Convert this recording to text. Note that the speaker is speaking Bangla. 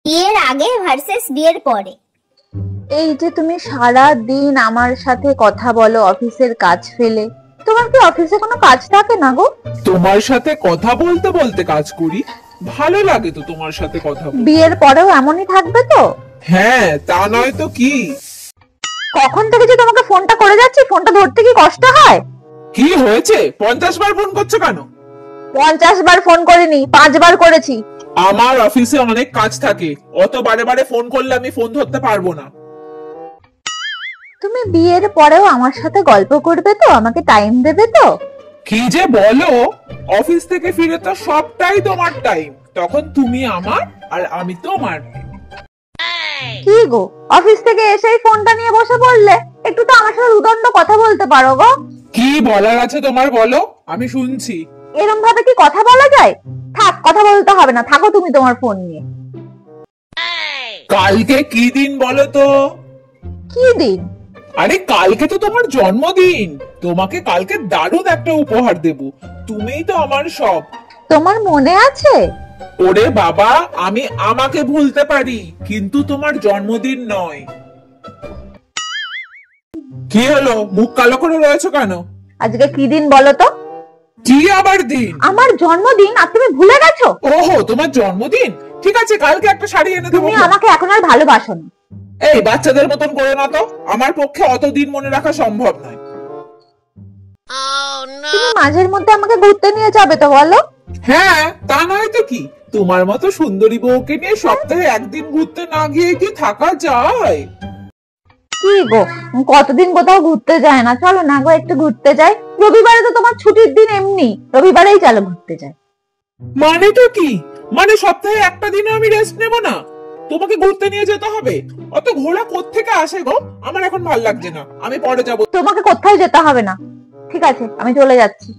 বিয়ের আগে ভার্সেস বিয়ের পরে। এই যে তুমি সারা দিন আমার সাথে কথা বলো অফিসের কাজ ফেলে, তোমার কি অফিসে কোনো কাজ থাকে না গো? তোমার সাথে কথা বলতে বলতে কাজ করি, ভালো লাগে তো তোমার সাথে কথা বলতে। বিয়ের পরেও এমনই থাকবে তো? হ্যাঁ, তা নয় তো কি। কখন থেকে যে তোমাকে ফোনটা করে যাচ্ছি, ফোনটা ধরতে কি কষ্ট হয়? কি হয়েছে? 50 বার ফোন করছো কেন? 50 বার ফোন করিনি, 5 বার করেছি। আমার অফিসে অনেক কাজ থাকে, অত বারে বারে ফোন করলে আমি ফোন ধরতে পারবো না। তুমি বিয়ের পরেও আমার সাথে গল্প করবে তো, আমাকে টাইম দেবে তো? কি যে বলো, অফিস থেকে ফিরে তো সবটাই তোমার টাইম, তখন তুমি আমার আর আমি তোমার। কি গো, অফিস থেকে এসেই ফোনটা নিয়ে বসে পড়লে? একটু তো আমার সাথে উদণ্ড কথা বলতে পারো গো। কি বলার আছে তোমার বলো, আমি শুনছি। এরকম ভাবে কি কথা বলা যায়? থাক, কথা বলতে হবে না, থাকো তুমি তোমার ফোন নিয়ে। কালকে কি দিন বলো তো? কি দিন? আরে কালকে তো তোমার জন্মদিন, তোমাকে কালকে দারুণ একটা উপহার দেব, তুমিই তো আমার সব। তোমার মনে আছে? ওরে বাবা, আমি আমাকে ভুলতে পারি, কিন্তু তোমার জন্মদিন নয়। কি হলো, মুখ কালো করে রয়েছো কেন? আজকে কি দিন বলো তো? কি আবার দিন? আমার জন্মদিন, আর তুমি ভুলে গেছো? ওহো, তোমার জন্মদিন, ঠিক আছে, কালকে একটা শাড়ি এনে দেবো। তুমি আমাকে এখন আর ভালোবাসো না। এই বাচ্চাদের মতন করে না তো, আমার পক্ষে অত দিন মনে রাখা সম্ভব নয়। তুমি মাঝের মধ্যে আমাকে ঘুরতে নিয়ে যাবে তো বলো? হ্যাঁ, তা নয় তো কি। তোমার মতো সুন্দরী বউকে নিয়ে সপ্তাহে একদিন ঘুরতে না গিয়ে কি থাকা যায়? কি গো, কতদিন কোথাও ঘুরতে যায় না, চলো না গো একটু ঘুরতে যাই। রবিবারে তো তোমার ছুটির দিন, এমনি রবিবারেই চলো ঘুরতে যাই। মানে তো কি, মানে সপ্তাহে একটা দিনে আমি রেস্ট নেব না? তোমাকে ঘুরতে নিয়ে যেতে হবে? অত ঘোরা কোত্থেকে আসে গো? আমার এখন ভাল লাগছে না, আমি পরে যাবো। তোমাকে কোথাও যেতে হবে না, ঠিক আছে, আমি চলে যাচ্ছি।